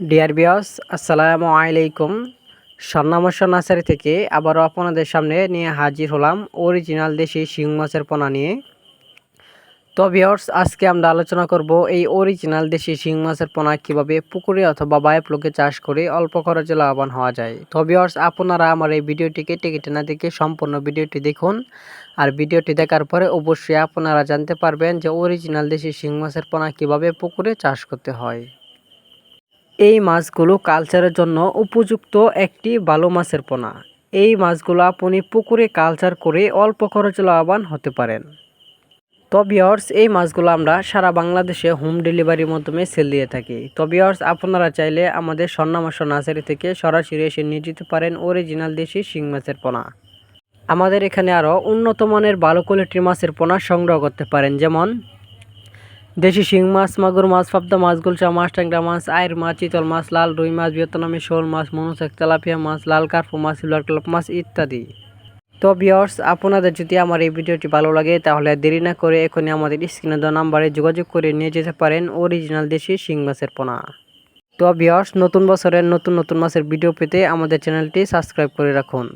Dear viewers, আসসালামু আলাইকুম। স্বর্ণামর্ষ nursery থেকে আবারও আপনাদের সামনে নিয়ে হাজির হলাম অরিজিনাল দেশি শিং মাছের পোনা নিয়ে। তো ভিউয়ার্স, আজকে আমরা আলোচনা করব এই অরিজিনাল দেশি শিং মাছের পোনা কীভাবে পুকুরে অথবা বায়োফ্লোকে চাষ করে অল্প খরচে লাভবান হওয়া যায়। তো ভিউয়ার্স, আপনারা আমার এই ভিডিওটিকে টিকিট না দেখে সম্পূর্ণ ভিডিওটি দেখুন। আর ভিডিওটি দেখার পরে অবশ্যই আপনারা জানতে পারবেন যে অরিজিনাল দেশি শিং মাছের পোনা কীভাবে পুকুরে চাষ করতে হয়। এই মাছগুলো কালচারের জন্য উপযুক্ত একটি ভালো মাছের পোনা। এই মাছগুলো আপনি পুকুরে কালচার করে অল্প খরচে লাভবান হতে পারেন। তো ভিউয়ার্স, এই মাছগুলো আমরা সারা বাংলাদেশে হোম ডেলিভারির মাধ্যমে সেল দিয়ে থাকি। তো ভিউয়ার্স, আপনারা চাইলে আমাদের স্বর্ণামর্ষ নার্সারি থেকে সরাসরি এসে নিয়ে যেতে পারেন অরিজিনাল দেশি শিং মাছের পোনা। আমাদের এখানে আরও উন্নত মানের ভালো কোয়ালিটির মাছের পোনা সংগ্রহ করতে পারেন, যেমন দেশি শিং মাছ, মাগুর মাছ, পাবদা মাছ, গুলশা মাছ, ট্যাংরা মাছ, আইর মাছ, চিতল মাছ, লাল রুই মাছ, ভিয়েতনামি শোল মাছ, মনোসেক, তেলাপিয়া মাছ, লাল কার্পু মাছ, সিলভার ক্লাব মাছ ইত্যাদি। তো ভিউয়ার্স, আপনাদের যদি আমার এই ভিডিওটি ভালো লাগে তাহলে দেরি না করে এখনই আমাদের স্ক্রিনে দেওয়া নাম্বারে যোগাযোগ করে নিয়ে যেতে পারেন অরিজিনাল দেশি শিং মাছের পোনা। তো ভিউয়ার্স, নতুন বছরের নতুন নতুন মাছের ভিডিও পেতে আমাদের চ্যানেলটি সাবস্ক্রাইব করে রাখুন।